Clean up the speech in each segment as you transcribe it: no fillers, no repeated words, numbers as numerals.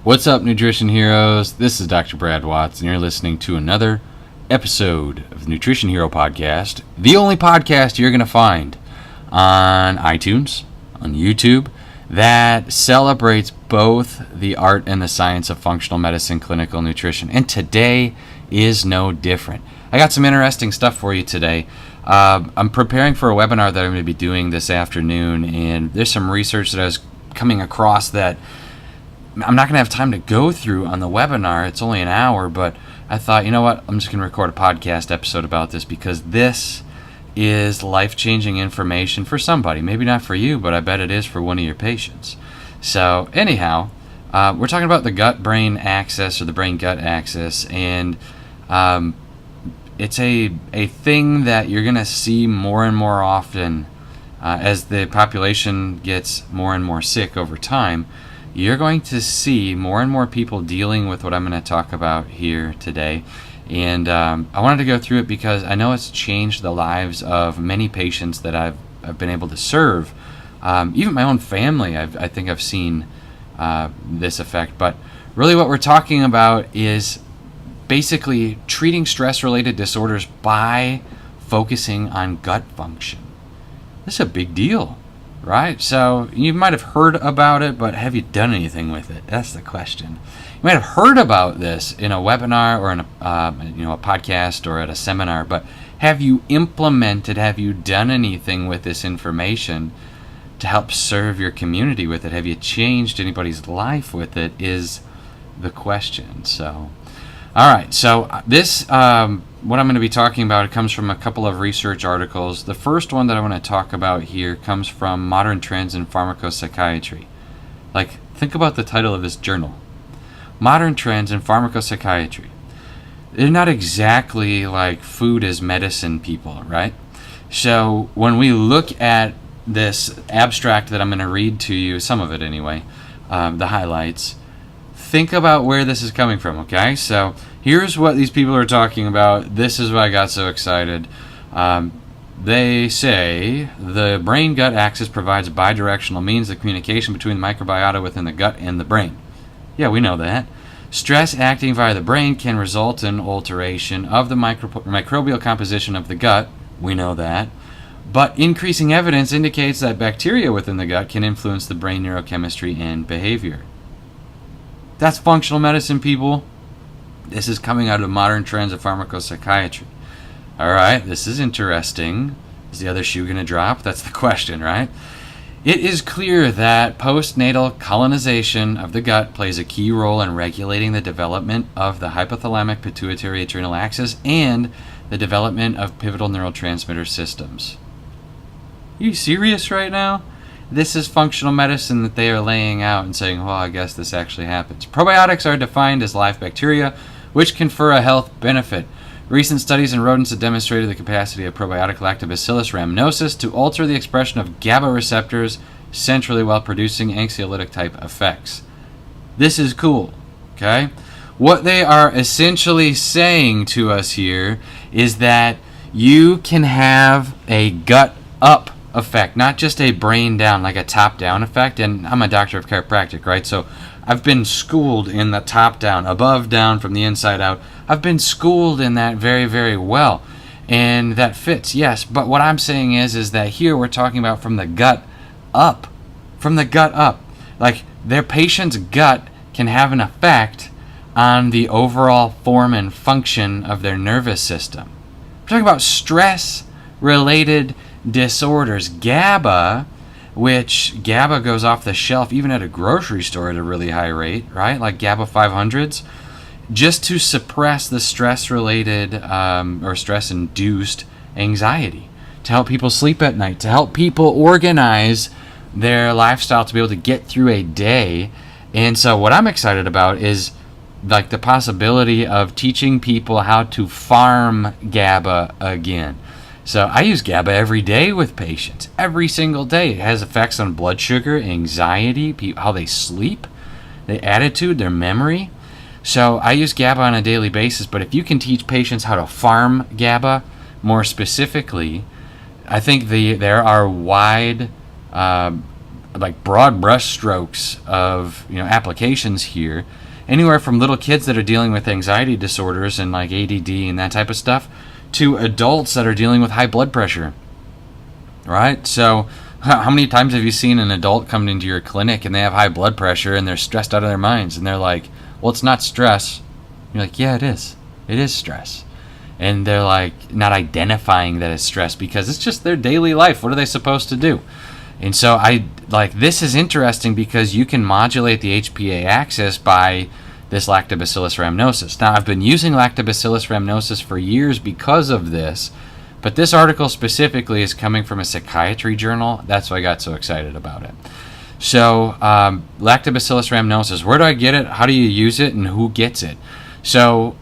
What's up, nutrition heroes? This is Dr. Brad Watts, and you're listening to another episode of the Nutrition Hero Podcast, the only podcast you're going to find on iTunes, on YouTube, that celebrates both the art and the science of functional medicine, clinical nutrition. And today is no different. I got some interesting stuff for you today. I'm preparing for a webinar that I'm going to be doing this afternoon, and there's some research that I was coming across that I'm not going to have time to go through on the webinar. It's only an hour, but I thought, you know what? I'm just going to record a podcast episode about this because this is life-changing information for somebody. Maybe not for you, but I bet it is for one of your patients. So anyhow, we're talking about the gut-brain axis or the brain-gut axis, and it's a thing that you're going to see more and more often as the population gets more and more sick over time. You're going to see more and more people dealing with what I'm going to talk about here today. And I wanted to go through it because I know it's changed the lives of many patients that I've been able to serve. Even my own family, I think I've seen this effect. But really what we're talking about is basically treating stress-related disorders by focusing on gut function. This is a big deal. Right? So you might have heard about it, but have you done anything with it? That's the question. You might have heard about this in a webinar or in a podcast or at a seminar, but have you implemented, have you done anything with this information to help serve your community with it? Have you changed anybody's life with it is the question. So, all right. So this, what I'm going to be talking about, it comes from a couple of research articles. The first one that I want to talk about here comes from Modern Trends in Pharmacopsychiatry. Like, think about the title of this journal. Modern Trends in Pharmacopsychiatry. They're not exactly like food as medicine people, right? So when we look at this abstract that I'm going to read to you, some of it anyway, the highlights, think about where this is coming from, okay? So here's what these people are talking about. This is why I got so excited. They say the brain-gut axis provides bidirectional means of communication between the microbiota within the gut and the brain. Yeah, we know that. Stress acting via the brain can result in alteration of the microbial composition of the gut. We know that. But increasing evidence indicates that bacteria within the gut can influence the brain neurochemistry and behavior. That's functional medicine, people. This is coming out of Modern Trends of Pharmacopsychiatry. All right, this is interesting. Is the other shoe going to drop? That's the question, right? It is clear that postnatal colonization of the gut plays a key role in regulating the development of the hypothalamic pituitary adrenal axis and the development of pivotal neurotransmitter systems. Are you serious right now? This is functional medicine that they are laying out and saying, well, I guess this actually happens. Probiotics are defined as live bacteria, which confer a health benefit. Recent studies in rodents have demonstrated the capacity of probiotic lactobacillus rhamnosus to alter the expression of GABA receptors centrally while producing anxiolytic type effects. This is cool, okay? What they are essentially saying to us here is that you can have a gut up effect, not just a brain down, like a top down effect. And I'm a doctor of chiropractic, right? So I've been schooled in the top down, above down, from the inside out. I've been schooled in that very, very well, and that fits, yes. But what I'm saying is that here we're talking about from the gut up, like their patient's gut can have an effect on the overall form and function of their nervous system. We're talking about stress related disorders. GABA, which GABA goes off the shelf even at a grocery store at a really high rate, right? Like GABA 500s, just to suppress the stress-related or stress-induced anxiety, to help people sleep at night, to help people organize their lifestyle to be able to get through a day. And so what I'm excited about is like the possibility of teaching people how to farm GABA again. So I use GABA every day with patients, every single day. It has effects on blood sugar, anxiety, how they sleep, their attitude, their memory. So I use GABA on a daily basis, but if you can teach patients how to farm GABA more specifically, I think there are wide like broad brush strokes of applications here, anywhere from little kids that are dealing with anxiety disorders and like ADD and that type of stuff, to adults that are dealing with high blood pressure. Right? So how many times have you seen an adult come into your clinic and they have high blood pressure and they're stressed out of their minds, and they're like, well, it's not stress. You're like, yeah, it is. It is stress. And they're like not identifying that it's stress because it's just their daily life. What are they supposed to do? And so this is interesting because you can modulate the HPA axis by this Lactobacillus rhamnosus. Now, I've been using Lactobacillus rhamnosus for years because of this, but this article specifically is coming from a psychiatry journal. That's why I got so excited about it. So, Lactobacillus rhamnosus, where do I get it? How do you use it? And who gets it? So,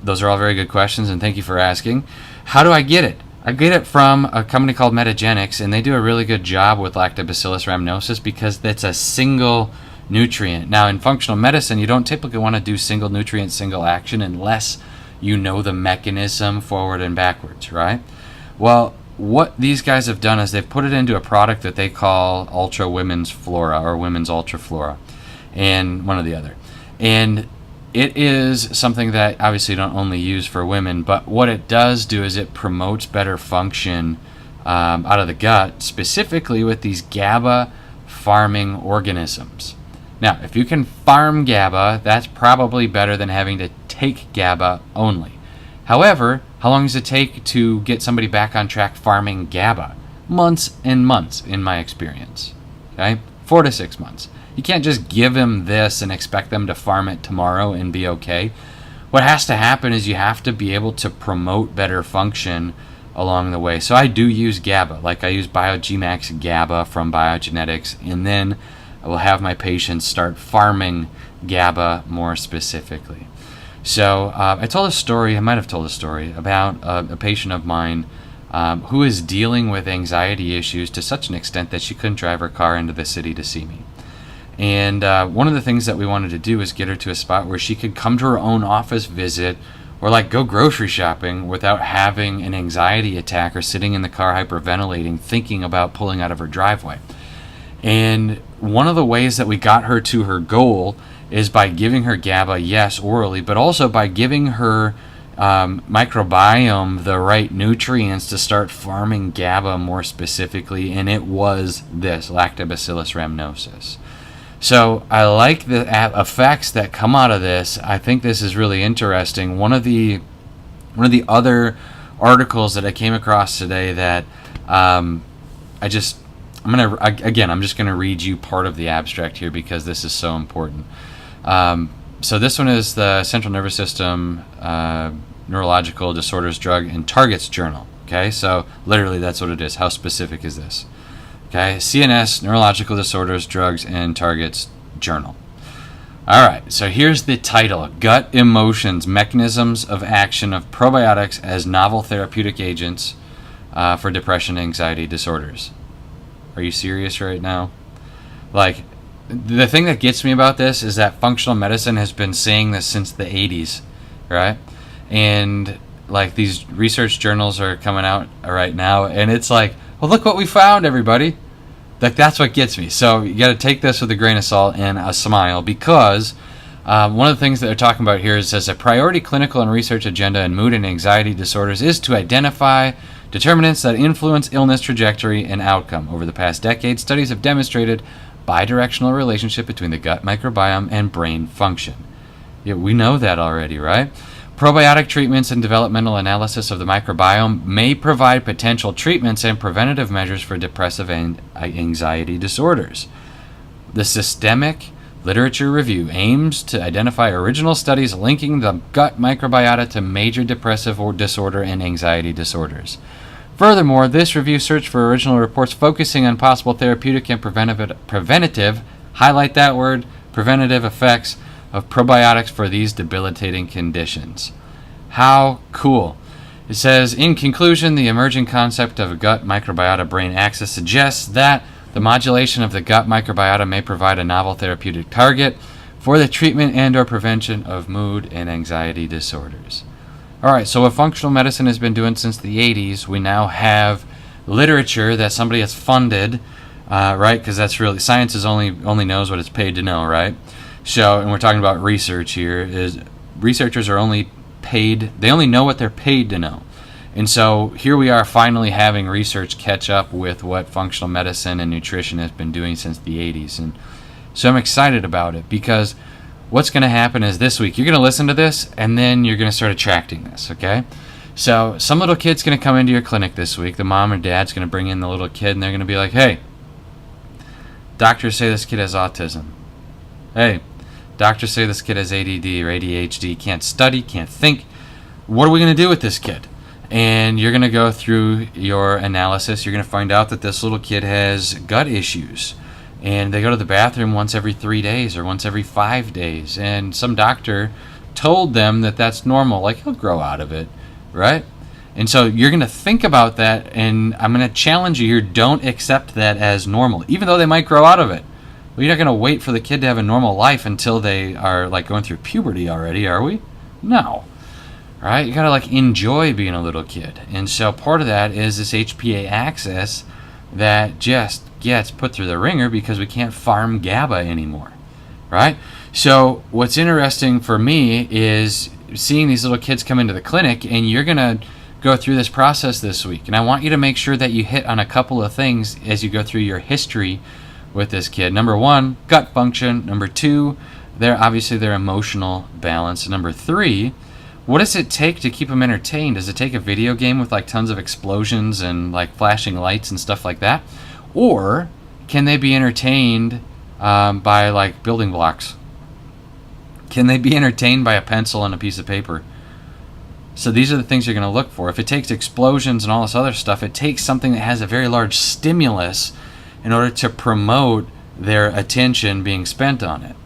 those are all very good questions, and thank you for asking. How do I get it? I get it from a company called Metagenics, and they do a really good job with Lactobacillus rhamnosus because that's a single nutrient. Now, in functional medicine, you don't typically want to do single nutrient, single action unless you know the mechanism forward and backwards, right? Well, what these guys have done is they've put it into a product that they call Ultra Women's Flora or Women's Ultra Flora, and one or the other. And it is something that obviously you don't only use for women, but what it does do is it promotes better function out of the gut, specifically with these GABA farming organisms. Now, if you can farm GABA, that's probably better than having to take GABA only. However, how long does it take to get somebody back on track farming GABA? Months and months, in my experience. Okay? 4 to 6 months. You can't just give them this and expect them to farm it tomorrow and be okay. What has to happen is you have to be able to promote better function along the way. So I do use GABA. Like I use BioGmax GABA from Biogenetics, and then I will have my patients start farming GABA more specifically. So I told a story, I might have told a story, about a patient of mine who is dealing with anxiety issues to such an extent that she couldn't drive her car into the city to see me. And one of the things that we wanted to do was get her to a spot where she could come to her own office visit or like go grocery shopping without having an anxiety attack or sitting in the car hyperventilating, thinking about pulling out of her driveway. And one of the ways that we got her to her goal is by giving her GABA, yes, orally, but also by giving her microbiome the right nutrients to start farming GABA more specifically, and it was this, Lactobacillus rhamnosus. So I like the effects that come out of this. I think this is really interesting. One of the other articles that I came across today that I'm just gonna read you part of the abstract here because this is so important. So this one is the Central Nervous System Neurological Disorders Drug and Targets Journal. Okay, so literally that's what it is. How specific is this? Okay, CNS Neurological Disorders, Drugs, and Targets Journal. All right, so here's the title: Gut Emotions, Mechanisms of Action of Probiotics as Novel Therapeutic Agents for Depression and Anxiety Disorders. Are you serious right now? Like, the thing that gets me about this is that functional medicine has been saying this since the 80s, right? And like these research journals are coming out right now, and it's like, well, look what we found, everybody. Like, that's what gets me. So you got to take this with a grain of salt and a smile, because one of the things that they're talking about here is, says a priority clinical and research agenda in mood and anxiety disorders is to identify determinants that influence illness trajectory and outcome. Over the past decade, studies have demonstrated bidirectional relationship between the gut microbiome and brain function. Yeah, we know that already, right? Probiotic treatments and developmental analysis of the microbiome may provide potential treatments and preventative measures for depressive and anxiety disorders. The Systemic Literature Review aims to identify original studies linking the gut microbiota to major depressive disorder and anxiety disorders. Furthermore, this review searched for original reports focusing on possible therapeutic and preventative, highlight that word, preventative effects of probiotics for these debilitating conditions. How cool. It says, in conclusion, the emerging concept of a gut microbiota brain axis suggests that the modulation of the gut microbiota may provide a novel therapeutic target for the treatment and or prevention of mood and anxiety disorders. All right, so what functional medicine has been doing since the 80s, we now have literature that somebody has funded right? Because that's really, science is only knows what it's paid to know, right? So, and we're talking about research here, is researchers are only paid, they only know what they're paid to know. And so here we are finally having research catch up with what functional medicine and nutrition has been doing since the 80s. And so I'm excited about it, because what's going to happen is this week, you're going to listen to this, and then you're going to start attracting this, okay? So some little kid's going to come into your clinic this week. The mom or dad's going to bring in the little kid, and they're going to be like, hey, doctors say this kid has autism. Hey, doctors say this kid has ADD or ADHD, can't study, can't think. What are we going to do with this kid? And you're going to go through your analysis. You're going to find out that this little kid has gut issues. And they go to the bathroom once every 3 days or once every 5 days. And some doctor told them that that's normal. Like, he'll grow out of it, right? And so you're going to think about that. And I'm going to challenge you here. Don't accept that as normal, even though they might grow out of it. Well, you're not going to wait for the kid to have a normal life until they are like going through puberty already, are we? No. Right? You got to like enjoy being a little kid. And so part of that is this HPA axis that just gets put through the ringer because we can't farm GABA anymore. Right? So what's interesting for me is seeing these little kids come into the clinic, and you're going to go through this process this week. And I want you to make sure that you hit on a couple of things as you go through your history with this kid. Number one, gut function. Number two, their emotional balance. Number three, what does it take to keep them entertained? Does it take a video game with like tons of explosions and like flashing lights and stuff like that? Or can they be entertained by like building blocks? Can they be entertained by a pencil and a piece of paper? So these are the things you're going to look for. If it takes explosions and all this other stuff, it takes something that has a very large stimulus in order to promote their attention being spent on it.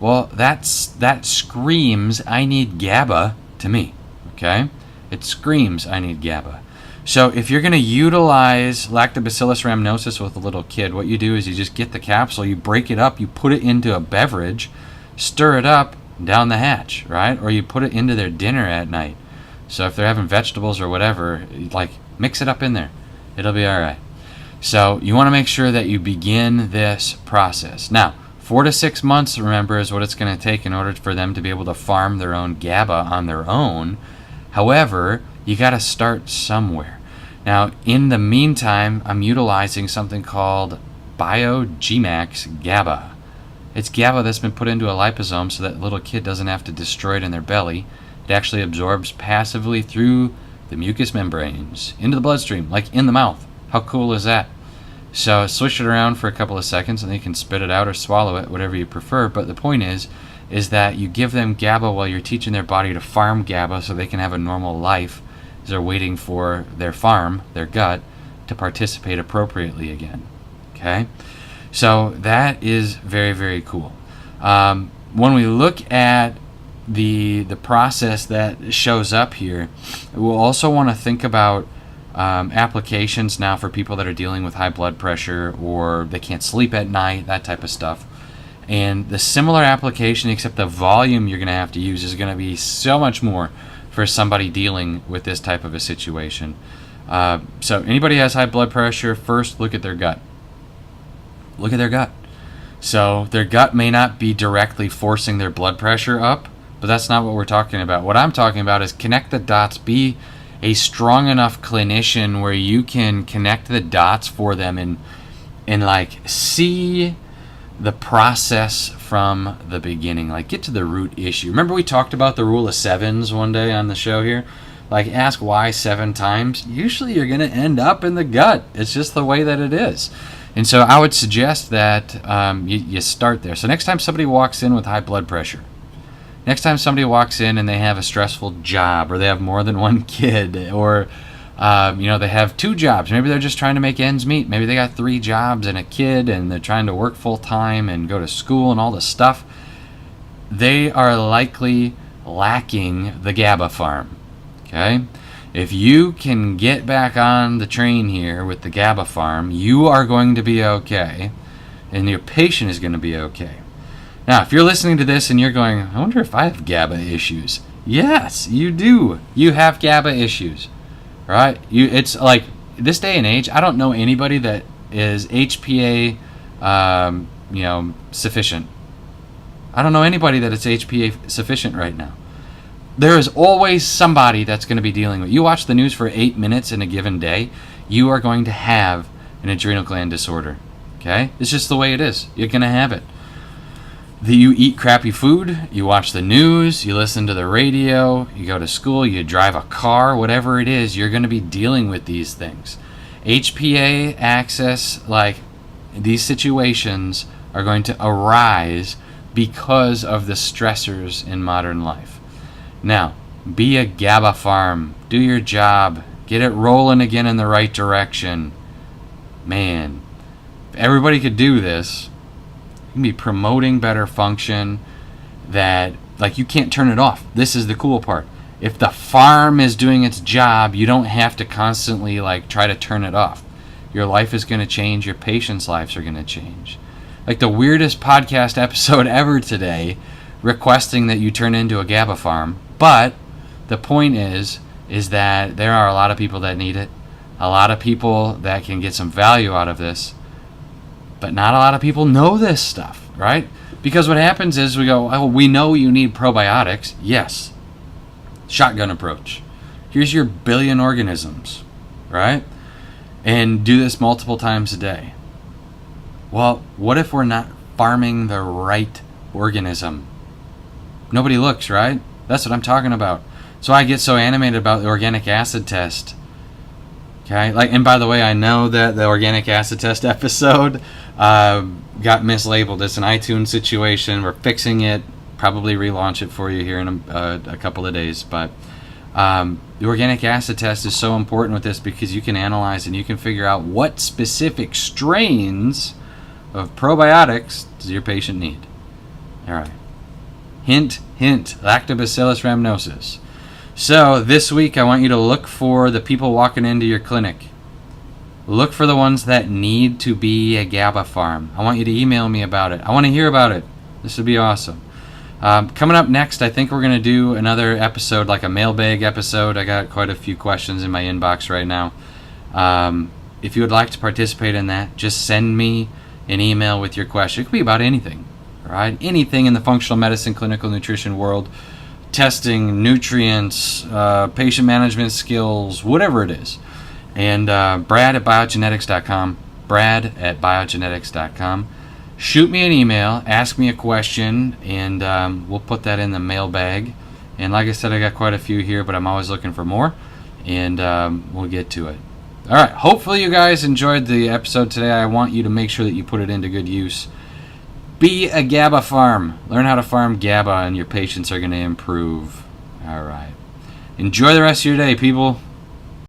Well, that screams, I need GABA to me, okay? It screams, I need GABA. So if you're going to utilize lactobacillus rhamnosus with a little kid, what you do is you just get the capsule, you break it up, you put it into a beverage, stir it up down the hatch, right? Or you put it into their dinner at night. So if they're having vegetables or whatever, like mix it up in there. It'll be all right. So you want to make sure that you begin this process. Now, 4 to 6 months, remember, is what it's going to take in order for them to be able to farm their own GABA on their own. However, you got to start somewhere. Now, in the meantime, I'm utilizing something called BioGmax GABA. It's GABA that's been put into a liposome so that little kid doesn't have to destroy it in their belly. It actually absorbs passively through the mucous membranes into the bloodstream, like in the mouth. How cool is that? So swish it around for a couple of seconds and you can spit it out or swallow it, whatever you prefer. But the point is that you give them GABA while you're teaching their body to farm GABA so they can have a normal life as they're waiting for their farm, their gut, to participate appropriately again. Okay? So that is very, very cool. When we look at the process that shows up here, we'll also want to think about applications now for people that are dealing with high blood pressure or they can't sleep at night, that type of stuff. And the similar application, except the volume you're going to have to use is going to be so much more for somebody dealing with this type of a situation. So anybody who has high blood pressure, first look at their gut. Look at their gut. So their gut may not be directly forcing their blood pressure up, but that's not what we're talking about. What I'm talking about is connect the dots, be a strong enough clinician where you can connect the dots for them and like see the process from the beginning, like get to the root issue. Remember we talked about the rule of sevens one day on the show here? Like ask why 7 times. Usually you're going to end up in the gut. It's just the way that it is. And so I would suggest that you start there. So next time somebody walks in with high blood pressure, next time somebody walks in and they have a stressful job, or they have more than one kid, or they have 2 jobs. Maybe they're just trying to make ends meet. Maybe they got 3 jobs and a kid, and they're trying to work full time and go to school and all this stuff. They are likely lacking the GABA Farm. Okay? If you can get back on the train here with the GABA Farm, you are going to be okay, and your patient is going to be okay. Now, if you're listening to this and you're going, I wonder if I have GABA issues. Yes, you do. You have GABA issues, right? It's like this day and age, I don't know anybody that is HPA, sufficient. I don't know anybody that it's HPA sufficient right now. There is always somebody that's going to be dealing with. You watch the news for 8 minutes in a given day, you are going to have an adrenal gland disorder. Okay? It's just the way it is. You're going to have it. You eat crappy food, you watch the news, you listen to the radio, you go to school, you drive a car, whatever it is, you're going to be dealing with these things. HPA access, like these situations, are going to arise because of the stressors in modern life. Now, be a GABA farm. Do your job. Get it rolling again in the right direction. Man, if everybody could do this, you can be promoting better function that, like, you can't turn it off. This is the cool part. If the farm is doing its job, you don't have to constantly, like, try to turn it off. Your life is going to change. Your patients' lives are going to change. Like the weirdest podcast episode ever today, requesting that you turn into a GABA farm. But the point is that there are a lot of people that need it. A lot of people that can get some value out of this. But not a lot of people know this stuff, right? Because what happens is we go, oh, we know you need probiotics. Yes. Shotgun approach. Here's your billion organisms, right? And do this multiple times a day. Well, what if we're not farming the right organism? Nobody looks, right? That's what I'm talking about. So I get so animated about the organic acid test. Okay, and by the way, I know that the organic acid test episode got mislabeled. It's an iTunes situation. We're fixing it. Probably relaunch it for you here in a couple of days. But the organic acid test is so important with this because you can analyze and you can figure out what specific strains of probiotics does your patient need. All right. Hint, lactobacillus rhamnosus. So this week I want you to look for the people walking into your clinic. Look for the ones that need to be a GABA farm. I want you to email me about it. I want to hear about it. This would be awesome. Coming up next, I think we're going to do another episode, like a mailbag episode. I got quite a few questions in my inbox right now. If you would like to participate in that, just send me an email with your question. It could be about anything, right? Anything in the functional medicine, clinical nutrition world. Testing, nutrients, patient management skills, whatever it is. And Brad at biogenetics.com. Brad at biogenetics.com. Shoot me an email, ask me a question, and we'll put that in the mailbag. And like I said, I got quite a few here, but I'm always looking for more, and we'll get to it. All right, hopefully you guys enjoyed the episode today. I want you to make sure that you put it into good use. Be a GABA farm. Learn how to farm GABA and your patients are going to improve. All right. Enjoy the rest of your day, people.